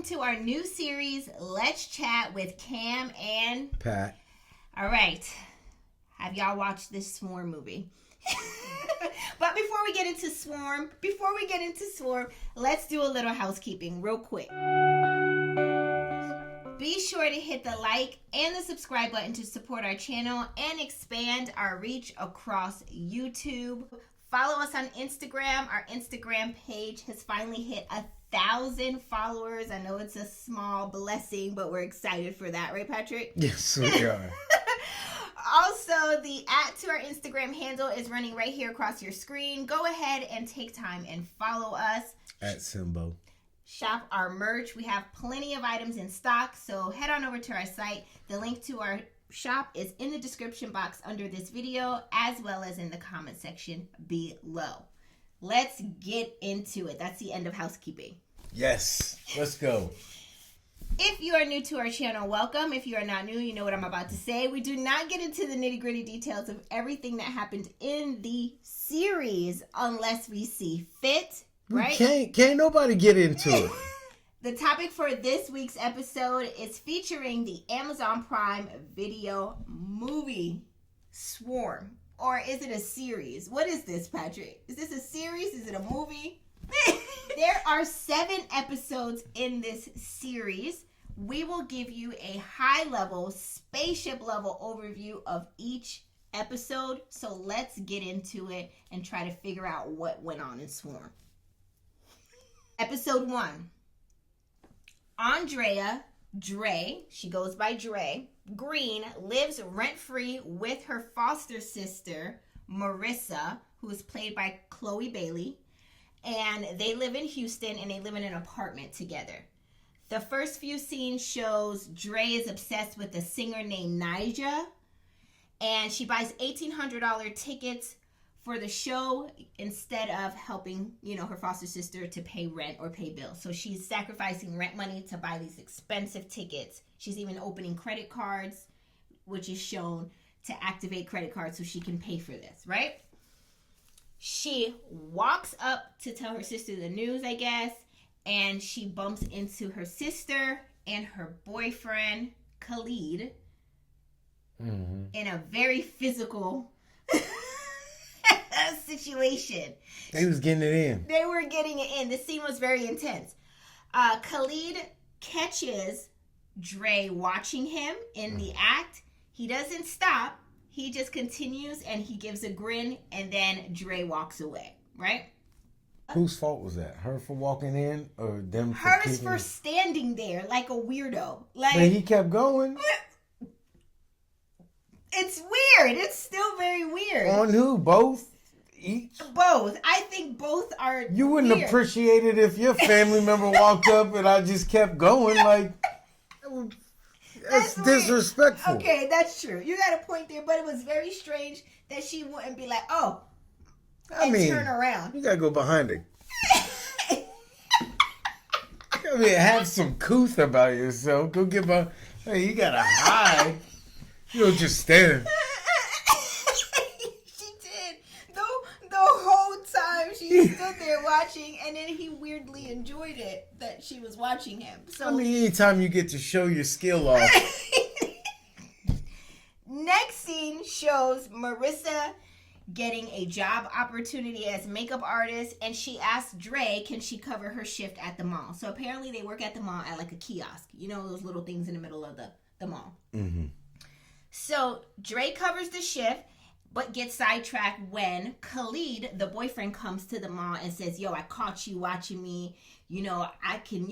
to our new series, Let's Chat with Cam and Pat. All right. Have y'all watched this Swarm movie? But before we get into Swarm, let's do a little housekeeping real quick. Be sure to hit the like and the subscribe button to support our channel and expand our reach across YouTube. Follow us on Instagram. Our Instagram page has finally hit 1,000 followers. I know it's a small blessing, but we're excited for that, right, Patrick? Yes, we are. Also, the @ to our Instagram handle is running right here across your screen. Go ahead and take time and follow us. @Simbo. Shop our merch. We have plenty of items in stock, so head on over to our site. The link to our shop is in the description box under this video, as well as in the comment section below. Let's get into it. That's the end of housekeeping. Yes, let's go. If you are new to our channel, welcome. If you are not new, you know what I'm about to say. We do not get into the nitty-gritty details of everything that happened in the series unless we see fit, right? Can't nobody get into it. The topic for this week's episode is featuring the Amazon Prime Video movie Swarm. Or is it a series? What is this, Patrick? Is this a series? Is it a movie? There are 7 episodes in this series. We will give you a high-level, spaceship-level overview of each episode. So let's get into it and try to figure out what went on in Swarm. Episode 1. Andrea Dre, she goes by Dre, Green, lives rent-free with her foster sister, Marissa, who is played by Chloe Bailey. And they live in Houston, and they live in an apartment together. The first few scenes shows Dre is obsessed with a singer named Nyjah. And she buys $1,800 tickets for the show instead of helping, her foster sister to pay rent or pay bills. So she's sacrificing rent money to buy these expensive tickets. She's even opening credit cards, which is shown to activate credit cards so she can pay for this, right? She walks up to tell her sister the news, I guess, and she bumps into her sister and her boyfriend, Khalid, in a very physical situation. They was getting it in. They were getting it in. The scene was very intense. Khalid catches Dre watching him in the act. He doesn't stop. He just continues and he gives a grin, and then Dre walks away, right? Whose fault was that? Her for walking in, or them for Hers for standing there like a weirdo. Like, but he kept going. It's weird. It's still very weird. On who? Both? Each? Both. I think both are You wouldn't weird. appreciate it if your family member walked up and I just kept going. Like, that's disrespectful. Okay, that's true. You got a point there, but it was very strange that she wouldn't be like, oh, and turn around. You gotta go behind it. Have some couth about yourself. Go get by. Hey, you gotta hide. You don't just stand. She did. The whole time she stood there watching, and then he weirdly enjoyed it that she was watching him. So anytime you get to show your skill off. Next scene shows Marissa getting a job opportunity as makeup artist, and she asked Dre, can she cover her shift at the mall? So apparently they work at the mall at like a kiosk. You know, those little things in the middle of the mall. Mm-hmm. So Dre covers the shift, but gets sidetracked when Khalid, the boyfriend, comes to the mall and says, yo, I caught you watching me. I can,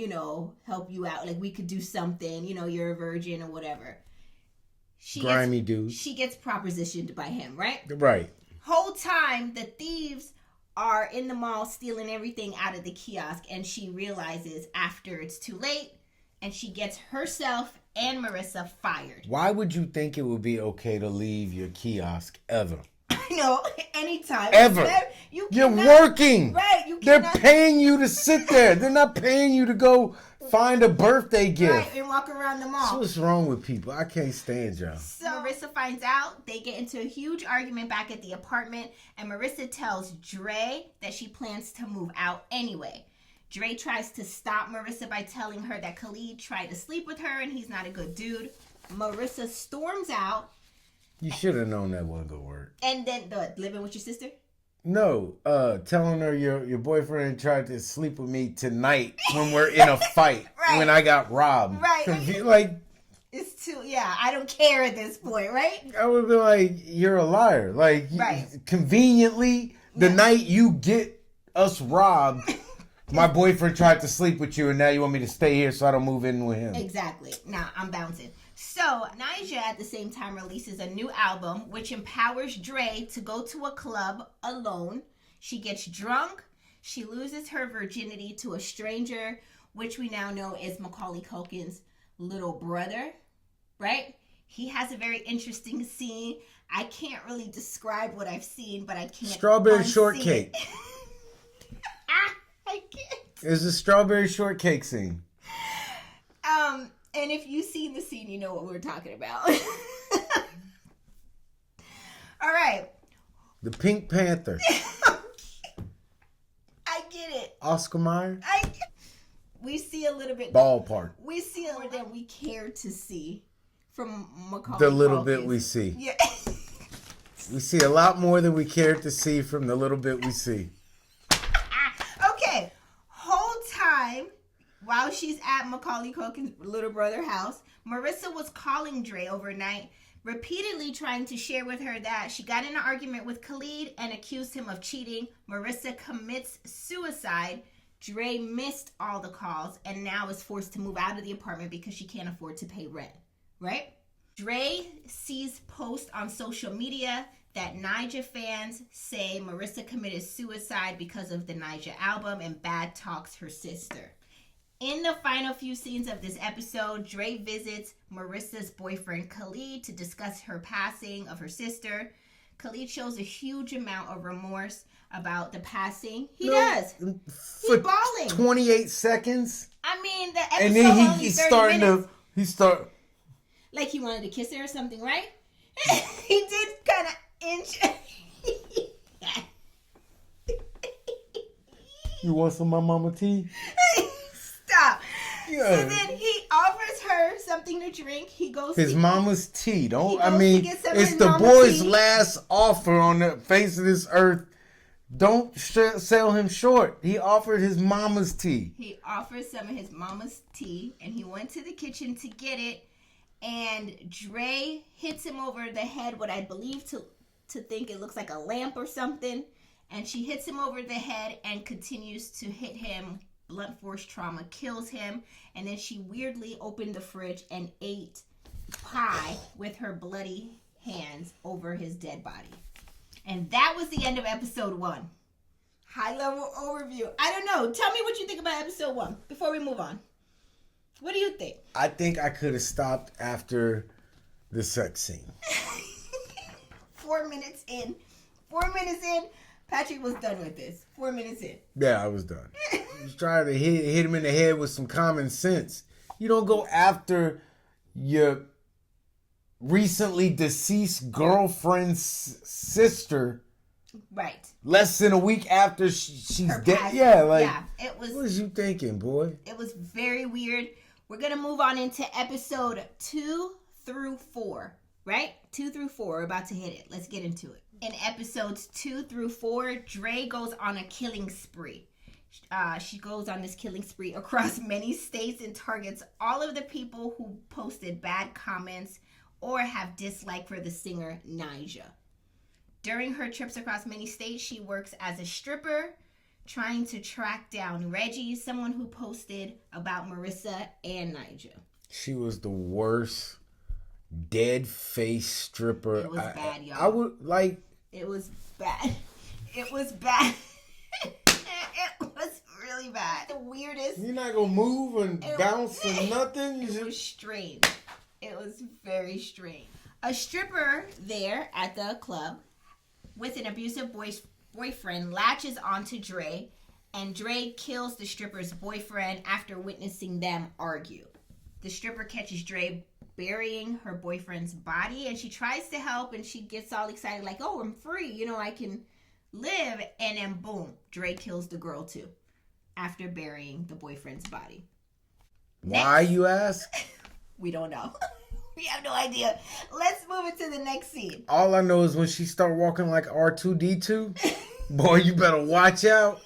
help you out. Like, we could do something. You're a virgin or whatever. Grimy dude. She gets propositioned by him, right? Right. Whole time, the thieves are in the mall stealing everything out of the kiosk, and she realizes after it's too late, and she gets herself and Marissa fired. Why would you think it would be okay to leave your kiosk ever? Anytime. Ever. You're working. Right. They're paying you to sit there. They're not paying you to go find a birthday gift. Right, and walk around the mall. So what's wrong with people? I can't stand y'all. So Marissa finds out. They get into a huge argument back at the apartment, and Marissa tells Dre that she plans to move out anyway. Dre tries to stop Marissa by telling her that Khalid tried to sleep with her and he's not a good dude. Marissa storms out. You should have known that wasn't gonna work. And then, living with your sister? No, telling her your boyfriend tried to sleep with me tonight when we're in a fight, Right. when I got robbed. Right. Like, It's too, I don't care at this point, right? I would be like, you're a liar. Like, Right. Conveniently, the Yeah. night you get us robbed, my boyfriend tried to sleep with you, and now you want me to stay here so I don't move in with him. Exactly. Now I'm bouncing. So Nyjah at the same time releases a new album which empowers Dre to go to a club alone. She gets drunk. She loses her virginity to a stranger, which we now know is Macaulay Culkin's little brother, right? He has a very interesting scene. I can't really describe what I've seen, but I can't. Strawberry unsee shortcake. it. I can't. It's a strawberry shortcake scene. And if you've seen the scene, you know what we're talking about. All right. The Pink Panther. I get it. Oscar Mayer. We see a little bit. Ballpark. We see more than we care to see from Macaulay The little Culkin. bit we see. Yeah. We see a lot more than we care to see from the little bit we see. Okay. Whole time while she's at Macaulay Culkin's little brother house, Marissa was calling Dre overnight, repeatedly trying to share with her that she got in an argument with Khalid and accused him of cheating. Marissa commits suicide. Dre missed all the calls and now is forced to move out of the apartment because she can't afford to pay rent, right? Dre sees posts on social media that Nyjah fans say Marissa committed suicide because of the Nyjah album and bad talks her sister. In the final few scenes of this episode, Dre visits Marissa's boyfriend Khalid to discuss her passing of her sister. Khalid shows a huge amount of remorse about the passing. He does. For He's bawling. 28 seconds. I mean, the episode And then only he's 30 starting minutes. Like he wanted to kiss her or something, right? He did kind of inch. You want some of my mama tea? Stop. Yeah. So then he offers her something to drink. He goes His to mama's tea. Don't He I goes mean to get some of it's his the mama's boy's tea. last offer on the face of this earth. Don't sell him short. He offered his mama's tea. He offers some of his mama's tea, and he went to the kitchen to get it. And Dre hits him over the head, what I believe to think it looks like a lamp or something. And she hits him over the head and continues to hit him. Blunt force trauma kills him. And then she weirdly opened the fridge and ate pie with her bloody hands over his dead body. And that was the end of episode 1. High level overview. I don't know. Tell me what you think about episode 1 before we move on. What do you think? I think I could have stopped after the sex scene. 4 minutes in. 4 minutes in. Patrick was done with this. 4 minutes in. Yeah, I was done. Just trying to hit him in the head with some common sense. You don't go after your recently deceased girlfriend's sister Right. less than a week after she's Her dead. passing. Yeah, like, Yeah, it was what was you thinking, boy? it was very weird. We're going to move on into episode 2 through 4, right? 2 through 4. We're about to hit it. Let's get into it. In episodes 2 through 4, Dre goes on a killing spree. She goes on this killing spree across many states and targets all of the people who posted bad comments or have dislike for the singer Nyjah. During her trips across many states, she works as a stripper, trying to track down Reggie, someone who posted about Marissa and Nyjah. She was the worst dead face stripper. It was bad, y'all. I would like. It was bad. It was bad. It was really bad. The weirdest. You're not gonna move and bounce and nothing. You It just was strange. It was very strange. A stripper there at the club with an abusive boyfriend latches onto Dre, and Dre kills the stripper's boyfriend after witnessing them argue. The stripper catches Dre burying her boyfriend's body, and she tries to help, and she gets all excited like, oh, I'm free, I can live. And then boom, Dre kills the girl too. after burying the boyfriend's body. Why, you ask? We don't know. We have no idea. Let's move into the next scene. All I know is when she start walking like R2-D2, boy, you better watch out.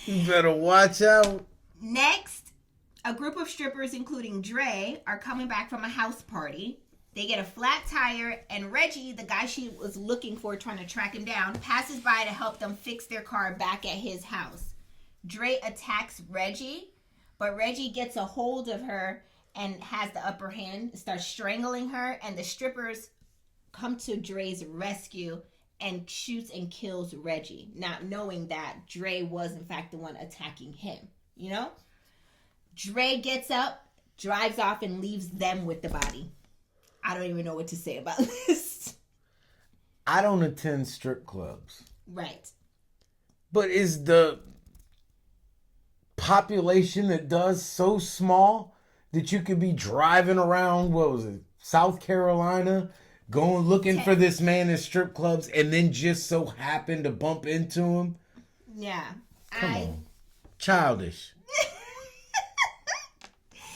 You better watch out. Next, a group of strippers, including Dre, are coming back from a house party. They get a flat tire, and Reggie, the guy she was looking for, trying to track him down, passes by to help them fix their car back at his house. Dre attacks Reggie, but Reggie gets a hold of her and has the upper hand, starts strangling her, and the strippers come to Dre's rescue and shoots and kills Reggie, not knowing that Dre was in fact the one attacking him, you know? Dre gets up, drives off, and leaves them with the body. I don't even know what to say about this. I don't attend strip clubs. Right. But is the population that does so small that you could be driving around, what was it, South Carolina, going looking for this man in strip clubs and then just so happen to bump into him? Yeah. Come on. Childish.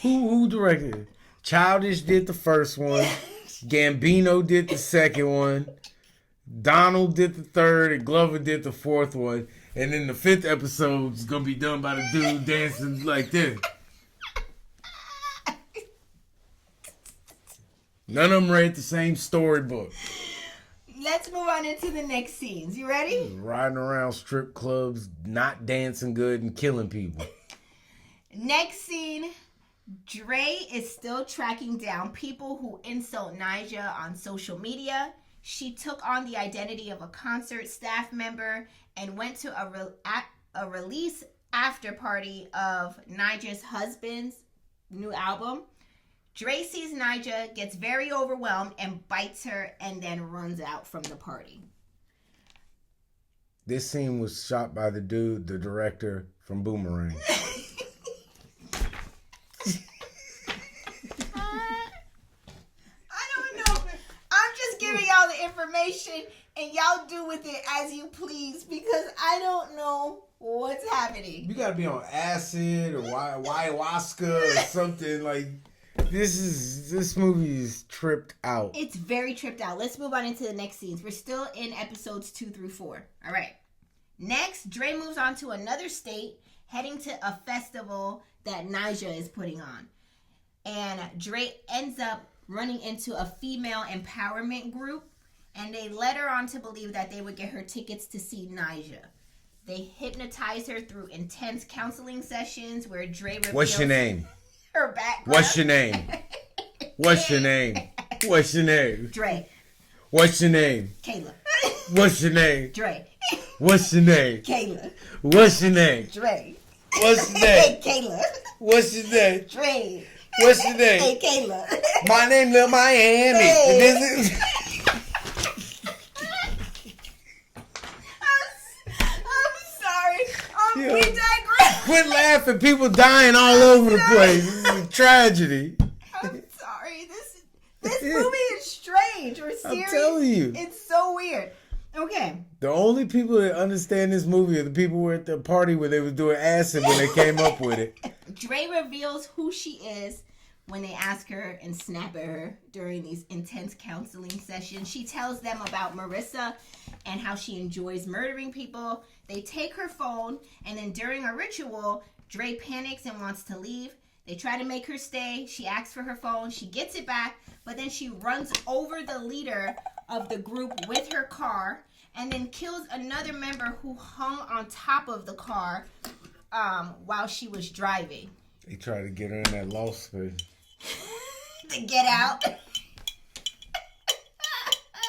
Who directed it? Childish did the first one. Gambino did the second one. Donald did the third. And Glover did the fourth one. And then the fifth episode is going to be done by the dude dancing like this. None of them read the same storybook. Let's move on into the next scenes. You ready? Riding around strip clubs, not dancing good, and killing people. Next scene. Dre is still tracking down people who insult Nyjah on social media. She took on the identity of a concert staff member and went to a release after party of Nyjah's husband's new album. Dre sees Nyjah, gets very overwhelmed, and bites her and then runs out from the party. This scene was shot by the director from Boomerang. Giving y'all the information and y'all do with it as you please because I don't know what's happening. You gotta be on acid or ayahuasca or something. Like this movie is tripped out. It's very tripped out. Let's move on into the next scenes. We're still in episodes 2 through 4. All right. Next, Dre moves on to another state, heading to a festival that Nyjah is putting on, and Dre ends up running into a female empowerment group, and they led her on to believe that they would get her tickets to see Nyjah. They hypnotize her through intense counseling sessions where Dre reveals What's your name? Her background. What's your name? What's your name? What's your name? Dre. What's your name? Kayla. What's your name? Dre. What's your name? Kayla. What's your name? Dre. What's your name? Kayla. What's your name? Dre. What's your name? Hey, Kayla. My name Lil Miami. Hey. This is... I'm sorry. Yeah. We digress. Quit laughing. People dying all over the place. This is a tragedy. I'm sorry. This movie is strange or serious. I'm telling you. It's so weird. Okay. The only people that understand this movie are the people who were at the party where they was doing acid when they came up with it. Dre reveals who she is when they ask her and snap at her during these intense counseling sessions. She tells them about Marissa and how she enjoys murdering people. They take her phone, and then during a ritual, Dre panics and wants to leave. They try to make her stay. She asks for her phone. She gets it back, but then she runs over the leader of the group with her car and then kills another member who hung on top of the car while she was driving. They tried to get her in that lawsuit. To get out.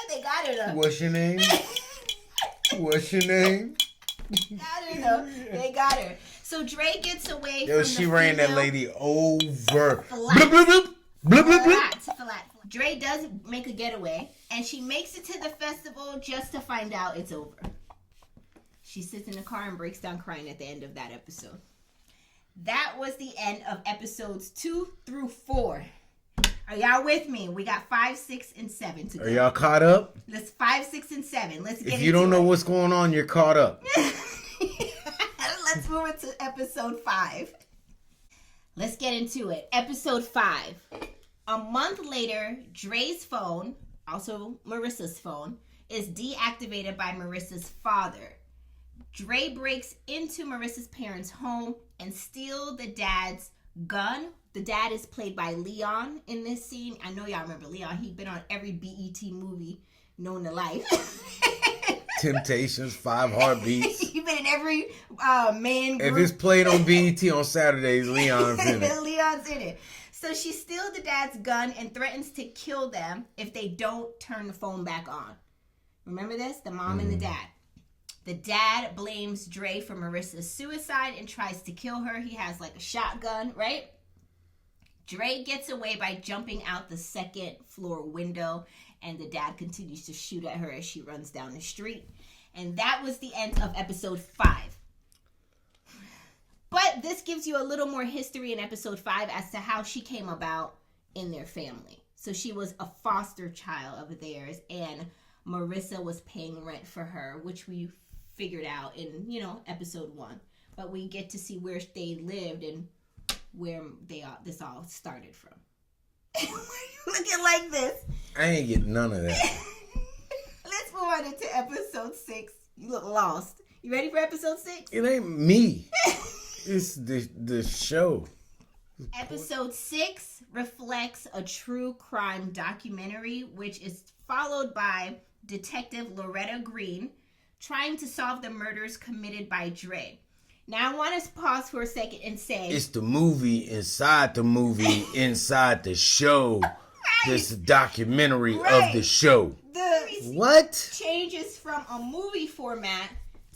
They got her though. What's your name? What's your name? Got her though. They got her. So Dre gets away Yo, from she the ran that female- lady over. Flat. Bloop, bloop, bloop. Bloop, bloop, bloop. Flat. Dre does make a getaway, and she makes it to the festival just to find out it's over. She sits in the car and breaks down crying at the end of that episode. That was the end of episodes 2 through 4. Are y'all with me? We got 5, 6, and 7 to go. Are y'all caught up? Let's 5, 6, and 7. Let's get If you don't know what's going on, you're caught up. Let's let's move into episode 5. Let's get into it. Episode 5. A month later, Dre's phone, also Marissa's phone, is deactivated by Marissa's father. Dre breaks into Marissa's parents' home and steals the dad's gun. The dad is played by Leon in this scene. I know y'all remember Leon. He'd been on every BET movie known to life. Temptations, 5 Heartbeats. He's been in every man group. If it's played on BET on Saturdays, Leon's in it. Leon's in it. So she steals the dad's gun and threatens to kill them if they don't turn the phone back on. Remember this? The mom and the dad. The dad blames Dre for Marissa's suicide and tries to kill her. He has like a shotgun, right? Dre gets away by jumping out the second floor window, and the dad continues to shoot at her as she runs down the street. And that was the end of episode 5. But this gives you a little more history in episode 5 as to how she came about in their family. So she was a foster child of theirs, and Marissa was paying rent for her, which we figured out in, episode 1. But we get to see where they lived and where this all started from. Why are you looking like this? I ain't getting none of that. Let's move on into episode 6. You look lost. You ready for episode 6? It ain't me. It's the show. Episode 6 reflects a true crime documentary, which is followed by Detective Loretta Green trying to solve the murders committed by Dre. Now, I want to pause for a second and say... It's the movie inside the movie inside the show. Right. This documentary of the show. What? Changes from a movie format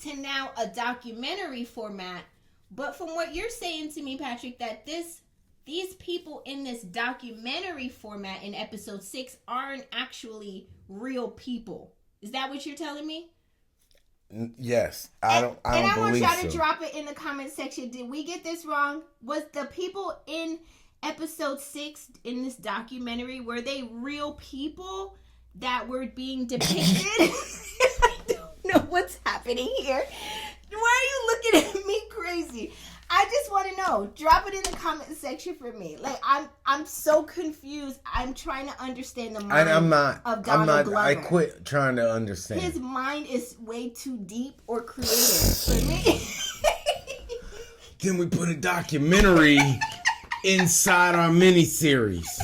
to now a documentary format. But from what you're saying to me, Patrick, that these people in this documentary format in episode 6 aren't actually real people. Is that what you're telling me? Yes. I don't believe so. And I want y'all to drop it in the comment section. Did we get this wrong? Was the people in episode 6 in this documentary, were they real people that were being depicted? I don't know what's happening here. Why are you looking at me crazy? I just want to know. Drop it in the comment section for me. Like, I'm so confused. I'm trying to understand the mind of Donald Glover. I quit trying to understand. His mind is way too deep or creative for me. Can we put a documentary inside our miniseries?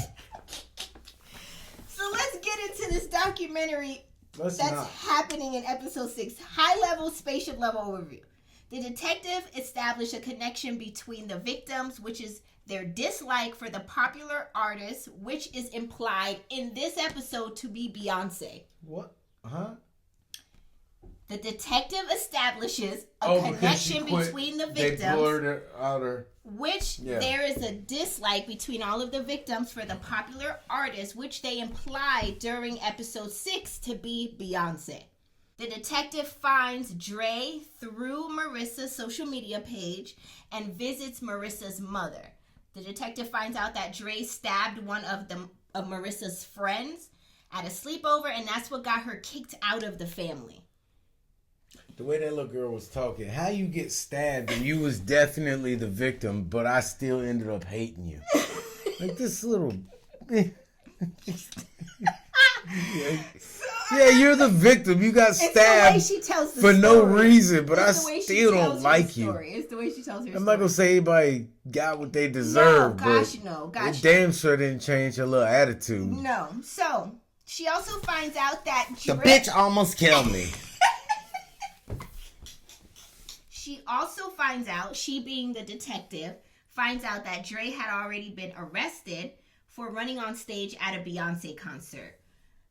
So let's get into this documentary that's happening in episode 6. High-level, spaceship level overview. The detective established a connection between the victims, which is their dislike for the popular artist, which is implied in this episode to be Beyonce. What? Huh? The detective establishes a connection between the victims. They blurred her out. There is a dislike between all of the victims for the popular artist, which they imply during episode 6 to be Beyonce. The detective finds Dre through Marissa's social media page and visits Marissa's mother. The detective finds out that Dre stabbed one of Marissa's friends at a sleepover, and that's what got her kicked out of the family. The way that little girl was talking, how you get stabbed and you was definitely the victim, but I still ended up hating you. Like this little... Yeah, you're the victim. You got stabbed for no reason, but I still don't like you. It's the way she tells her story. I'm not going to say anybody got what they deserve, but it damn sure didn't change her little attitude. No. So, she also finds out that the bitch almost killed me. She also finds out, she being the detective, finds out that Dre had already been arrested for running on stage at a Beyonce concert.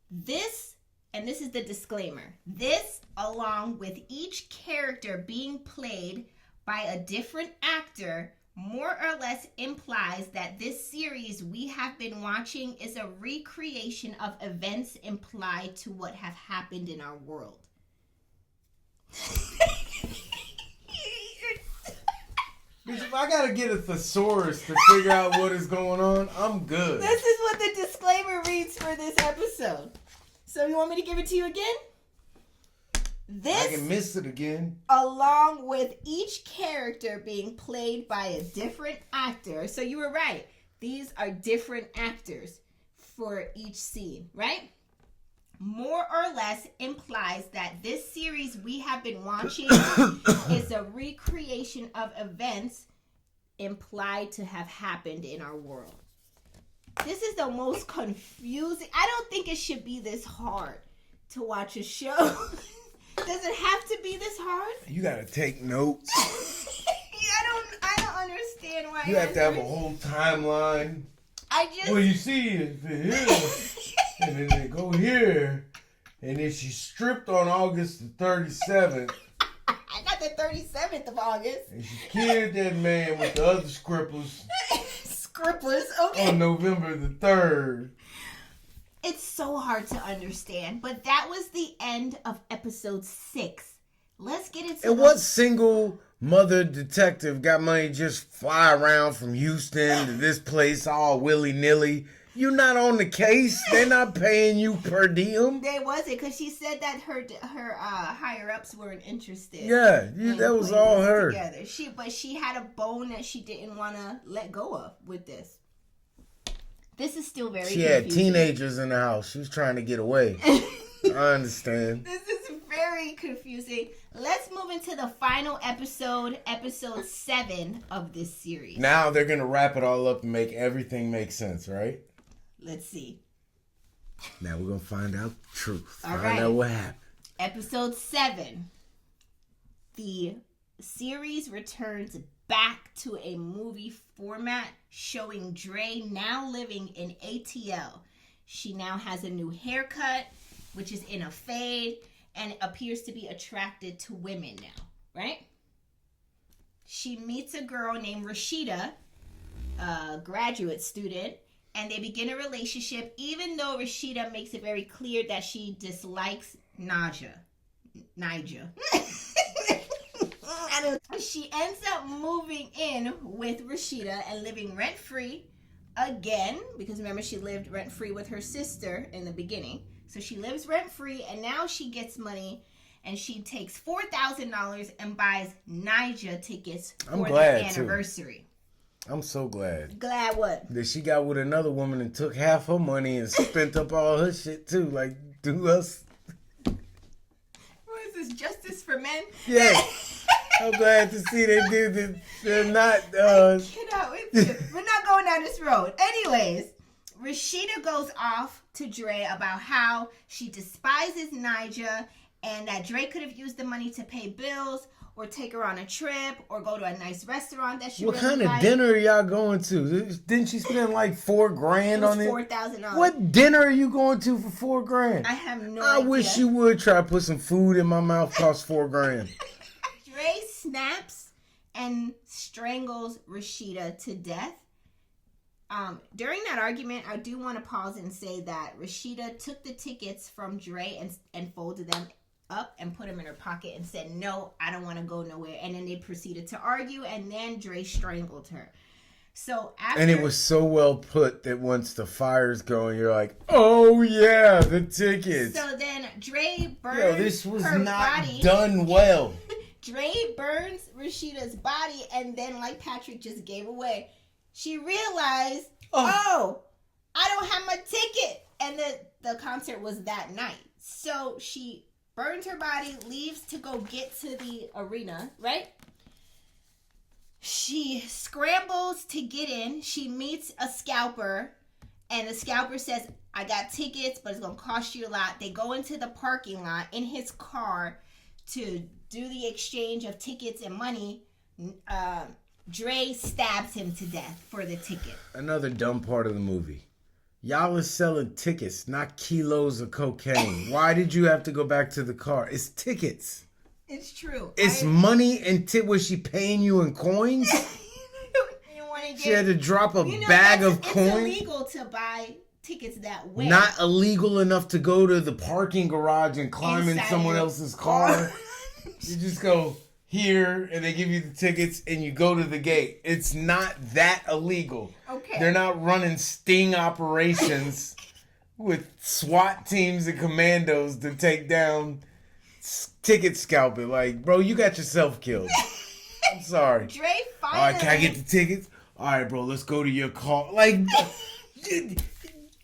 This is the disclaimer, this, along with each character being played by a different actor, more or less implies that this series we have been watching is a recreation of events implied to what have happened in our world. If I gotta get a thesaurus to figure out what is going on, I'm good. This is what the disclaimer reads for this episode. So you want me to give it to you again? I can miss it again. Along with each character being played by a different actor. So you were right. These are different actors for each scene, right? More or less implies that this series we have been watching is a recreation of events implied to have happened in our world. This is the most confusing. I don't think it should be this hard to watch a show. Does it have to be this hard? You gotta take notes. I don't understand why. You have to have a whole timeline. Well, you see it here, and then they go here, and then she stripped on August the 37th. Not the 37th of August. And she killed that man with the other scribblers. Scribblers, okay. On November the 3rd. It's so hard to understand, but that was the end of episode 6. Let's get into And what single mother detective got money just fly around from Houston to this place all willy-nilly? You're not on the case. They're not paying you per diem. They wasn't, because she said that her higher-ups weren't interested. Yeah, that was all her. Together. She had a bone that she didn't want to let go of with this. This is still very confusing. Had teenagers in the house. She was trying to get away. I understand. This is very confusing. Let's move into the final episode 7 of this series. Now they're going to wrap it all up and make everything make sense, right? Let's see. Now we're going to find out the truth. All find out what happened. Episode 7. The series returns back to a movie format showing Dre now living in ATL. She now has a new haircut, which is in a fade, and appears to be attracted to women now, right? She meets a girl named Rashida, a graduate student, and they begin a relationship, even though Rashida makes it very clear that she dislikes Naija. She ends up moving in with Rashida and living rent-free again, because remember, she lived rent-free with her sister in the beginning. So she lives rent-free, and now she gets money, and she takes $4,000 and buys Naija tickets for the anniversary. I'm so glad. Glad what? That she got with another woman and took half her money and spent up all her shit too. Like, do us. What is this, justice for men? Yeah. I'm glad to see they do this. They're not. We're not going down this road. Anyways, Rashida goes off to Dre about how she despises Naija and that Dre could have used the money to pay bills or take her on a trip or go to a nice restaurant that she What really kind of dinner are y'all going to? Didn't she spend like $4,000 on it? $4,000. What dinner are you going to for $4,000? I have no idea. I wish you would try to put some food in my mouth. Cost $4,000. Dre snaps and strangles Rashida to death. During that argument, I do want to pause and say that Rashida took the tickets from Dre and folded them up and put them in her pocket and said, "No, I don't want to go nowhere." And then they proceeded to argue, and then Dre strangled her. So after, and it was so well put that once the fire's going, you're like, "Oh yeah, the tickets." So then Dre burns this was her not body. done well. Dre burns Rashida's body, and then, like Patrick just gave away, she realized, oh, I don't have my ticket. And the concert was that night. So she burns her body, leaves to go get to the arena, right? She scrambles to get in. She meets a scalper, and the scalper says, "I got tickets, but it's going to cost you a lot." They go into the parking lot in his car to do the exchange of tickets and money. Dre stabs him to death for the ticket. Another dumb part of the movie. Y'all is selling tickets, not kilos of cocaine. Why did you have to go back to the car? It's tickets. It's true. It's money and was she paying you in coins? She had to drop a bag of coins. It's illegal to buy tickets that way. Not illegal enough to go to the parking garage and climb in someone else's car. You just go here and they give you the tickets and you go to the gate. It's not that illegal. Okay. They're not running sting operations with SWAT teams and commandos to take down ticket scalping. Like, bro, you got yourself killed. I'm sorry. Dre All finally. right, can I get the tickets? All right, bro, let's go to your car. Like,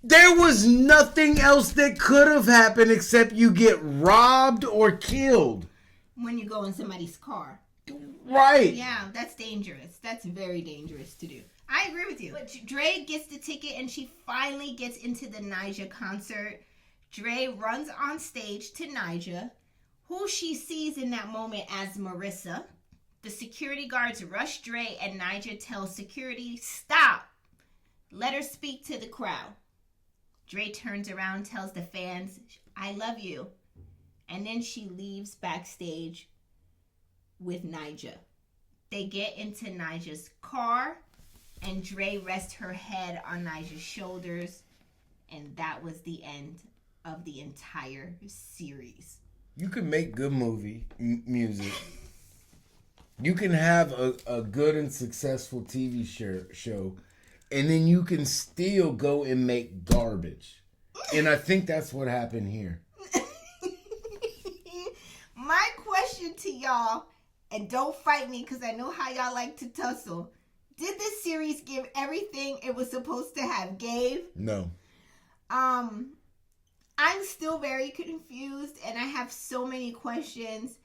there was nothing else that could have happened except you get robbed or killed. When you go in somebody's car. Right. Yeah, that's dangerous. That's very dangerous to do. I agree with you. But Dre gets the ticket and she finally gets into the Nyjah concert. Dre runs on stage to Nyjah, who she sees in that moment as Marissa. The security guards rush Dre and Nyjah tells security, stop. Let her speak to the crowd. Dre turns around, tells the fans, I love you. And then she leaves backstage with Nyjah. They get into Nyjah's car and Dre rests her head on Nyjah's shoulders. And that was the end of the entire series. You can make good movie music. You can have a good and successful TV show, and then you can still go and make garbage. And I think that's what happened here. My question to y'all, and don't fight me because I know how y'all like to tussle. Did this series give everything it was supposed to have gave? No. I'm still very confused and I have so many questions.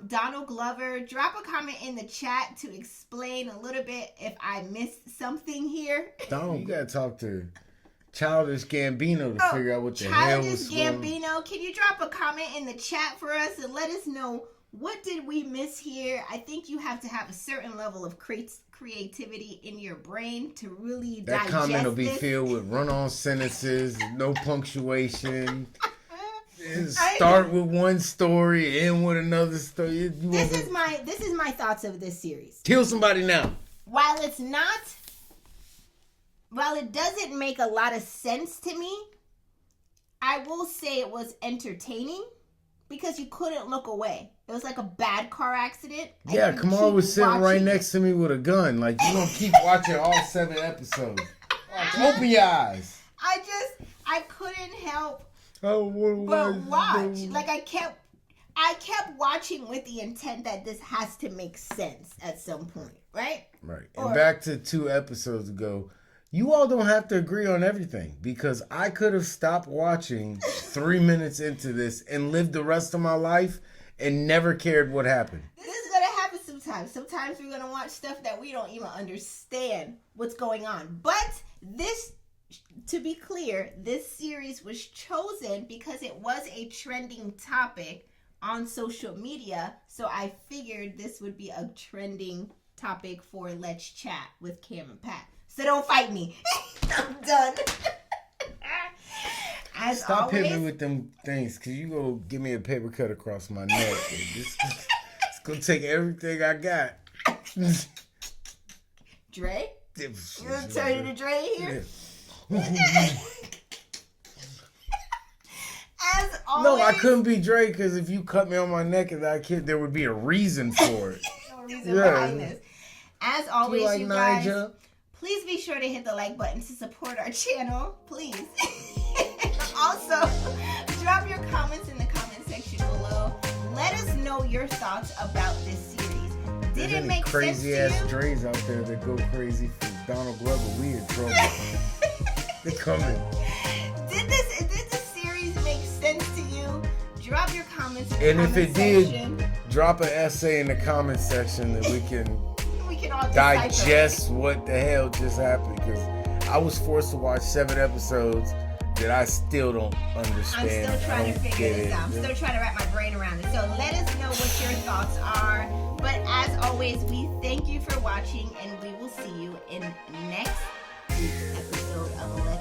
Donald Glover, drop a comment in the chat to explain a little bit if I missed something here. Donald, you gotta talk to Childish Gambino to figure out what the hell was Childish Gambino, can you drop a comment in the chat for us and let us know what did we miss here? I think you have to have a certain level of creativity in your brain to really that digest comment will be this. filled with run-on sentences, no punctuation. Start with one story, end with another story. This is my thoughts of this series. Kill somebody now. While it doesn't make a lot of sense to me, I will say it was entertaining because you couldn't look away. It was like a bad car accident. Yeah, Kamar was sitting right next to me with a gun. Like, you don't keep watching all 7 episodes. Open your eyes. I couldn't help but watch. Like I kept watching with the intent that this has to make sense at some point, right? Right. And back to 2 episodes ago, you all don't have to agree on everything because I could have stopped watching 3 minutes into this and lived the rest of my life and never cared what happened. This is going to happen sometimes. Sometimes we're going to watch stuff that we don't even understand what's going on. But this, to be clear, this series was chosen because it was a trending topic on social media. So I figured this would be a trending topic for Let's Chat with Cam and Pat. So don't fight me. I'm done. Stop hitting me with them things, because you go give me a paper cut across my neck. It's going to take everything I got. Dre? You going to turn into Dre here? Yeah. As always. No, I couldn't be Dre, because if you cut me on my neck and I kid, there would be a reason for it. No reason behind this. As always, you guys, Nyjah? Please be sure to hit the like button to support our channel. Please. Also, drop your comments in the comment section below. Let us know your thoughts about this series. Did it make sense to you? Crazy ass Dre's out there that go crazy for Donald Glover. We in trouble. They're coming. Did this series make sense to you? Drop your comments in the And comment if it section. did, drop an essay in the comment section that we can all digest what the hell just happened, because I was forced to watch 7 episodes that I still don't understand. I'm still trying to figure this out. I'm Yeah. still trying to wrap my brain around it. So let us know what your thoughts are. But as always, we thank you for watching, and we will see you in next week's episode of Let's